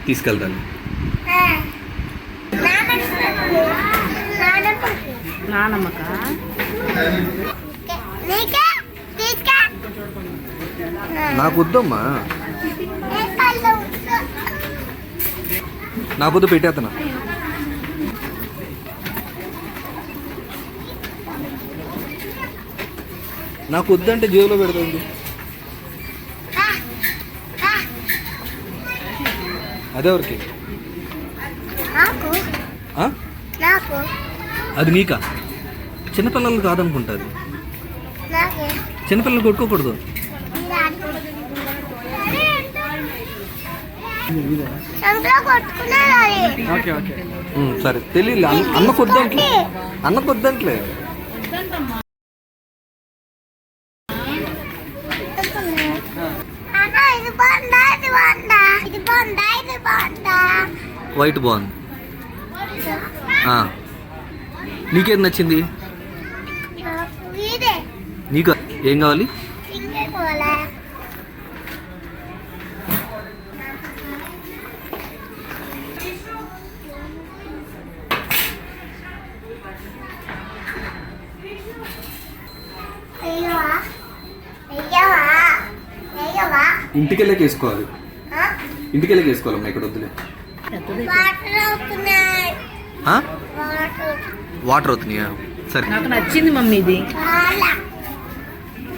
తీసుకెళ్తాను. నానమ్మకా నాకు వద్దమ్మా, నా పొద్దు పెట్టేస్తున్నా. నాకు వద్దంటే జేబులో పెడుతుంది. అదెవరికి? అది నీకా? చిన్నపిల్లలు కాదనుకుంటుంది. చిన్నపిల్లలు కొట్టుకోకూడదు. సరే తెలియలే. అన్నకొద్దంట్లే, అన్నకొద్దంట్లే. వైట్ బాగుంది. నీకేది నచ్చింది? నీకు ఏం కావాలి? ఇంటికెళ్ళకి వేసుకోవాలి. ఇంటికెళ్ళకి వేసుకోవాలమ్మా, ఇక్కడ వద్దులే. వాటర్ అవుతున్నాయా? సరే. నాకు నచ్చింది మమ్మీ ఇది.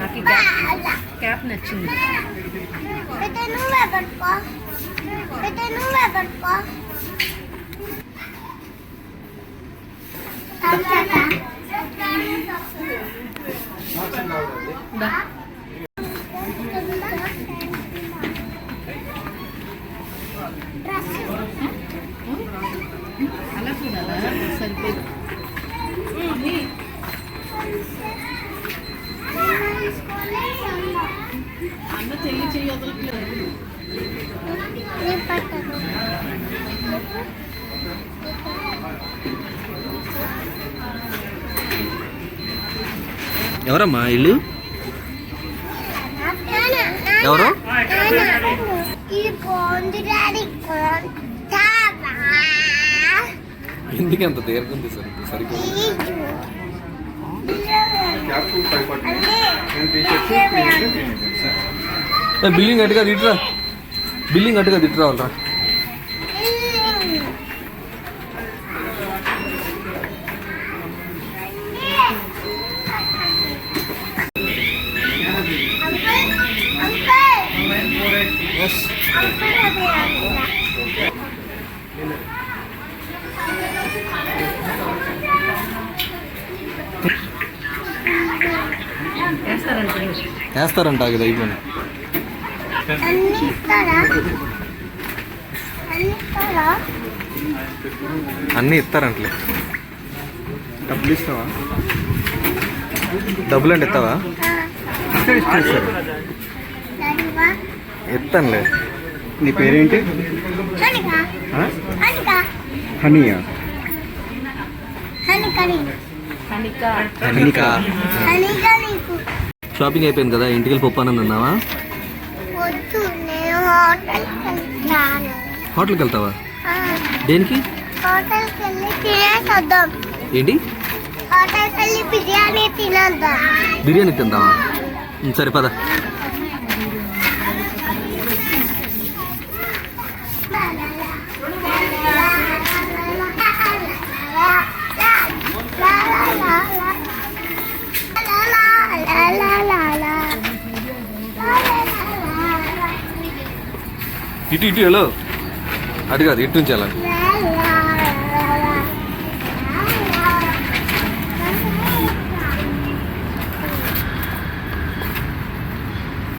నాకు క్యాప్ నచ్చింది. అలా చూడాలా? సరిపోదు. అన్న చెయ్యి చెయ్యి వదలట్లేదు. ఎవరమ్మా ఇల్లు? ఎవరు? ఎందుకంత తీరుకుంది? సార్ సరిపోదు. బిల్డింగ్ అట్టుగా తిట్టురా, బిల్డింగ్ అట్టుగా తిట్టురావాలరా. వేస్తారంట కదా అయిపోయి. అన్నీ ఇస్తారంటలే. డబ్బులు ఇస్తావా? డబ్బులు అంటే ఇస్తావా? ఇస్తారు. ఇస్తానులే. నీ పేరేంటి? హనీయా? షాపింగ్ అయిపోయింది కదా, ఇంటికి వెళ్ళి పప్పు అన్నం తిన్నావా? హోటల్కి వెళ్తావా? దేనికి? ఏంటి? బిర్యానీ తిందామా? సరే పద. ఇటు ఇటు హలో, అది కాదు, ఇటు నుంచి వెళ్ళాలి.